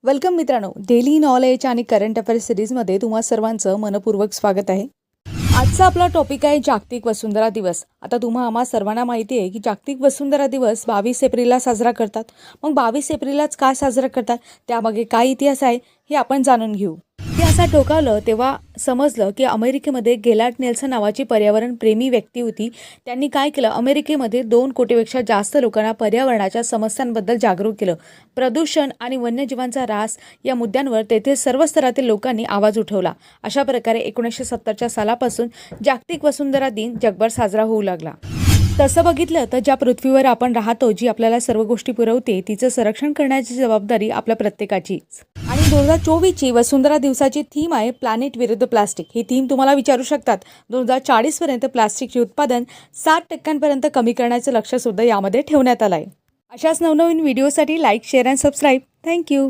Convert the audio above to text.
Welcome मित्रांनो, daily knowledge आणि current affairs सिरीजमध्ये तुम्हा सर्वांचं मनपूर्वक स्वागत आहे. आजचा आपला टॉपिक आहे जागतिक वसुंधरा दिवस. आता तुम्हा आम्हा सर्वांना माहिती आहे की जागतिक वसुंधरा दिवस 22 एप्रिलला साजरा करतात. मग 22 एप्रिललाच का साजरा करतात, त्यामागे काय इतिहास आहे हे आपण जाणून घेऊ. ते असं डोकावलं तेव्हा समजलं की अमेरिकेमध्ये गेलार्ड नेल्सन नावाची पर्यावरण प्रेमी व्यक्ती होती. त्यांनी काय केलं, अमेरिकेमध्ये 2 कोटीपेक्षा जास्त लोकांना पर्यावरणाच्या समस्यांबद्दल जागरूक केलं. प्रदूषण आणि वन्यजीवांचा ऱ्हास या मुद्द्यांवर तेथे सर्व स्तरातील लोकांनी आवाज उठवला. अशा प्रकारे 1970च्या सालापासून जागतिक वसुंधरा दिन जगभर साजरा होऊ लागला. तसं बघितलं तर ज्या पृथ्वीवर आपण राहतो, जी आपल्याला सर्व गोष्टी पुरवते, तिचं संरक्षण करण्याची जबाबदारी आपल्या प्रत्येकाचीच. आणि 2024ची वसुंधरा दिवसाची थीम आहे प्लॅनेट विरुद्ध प्लास्टिक. ही थीम तुम्हाला विचारू शकतात. 2040पर्यंत प्लास्टिकचे उत्पादन 60% कमी करण्याचं लक्ष सुद्धा यामध्ये ठेवण्यात आलं आहे. अशाच नवनवीन व्हिडिओसाठी like, share and subscribe. Thank you.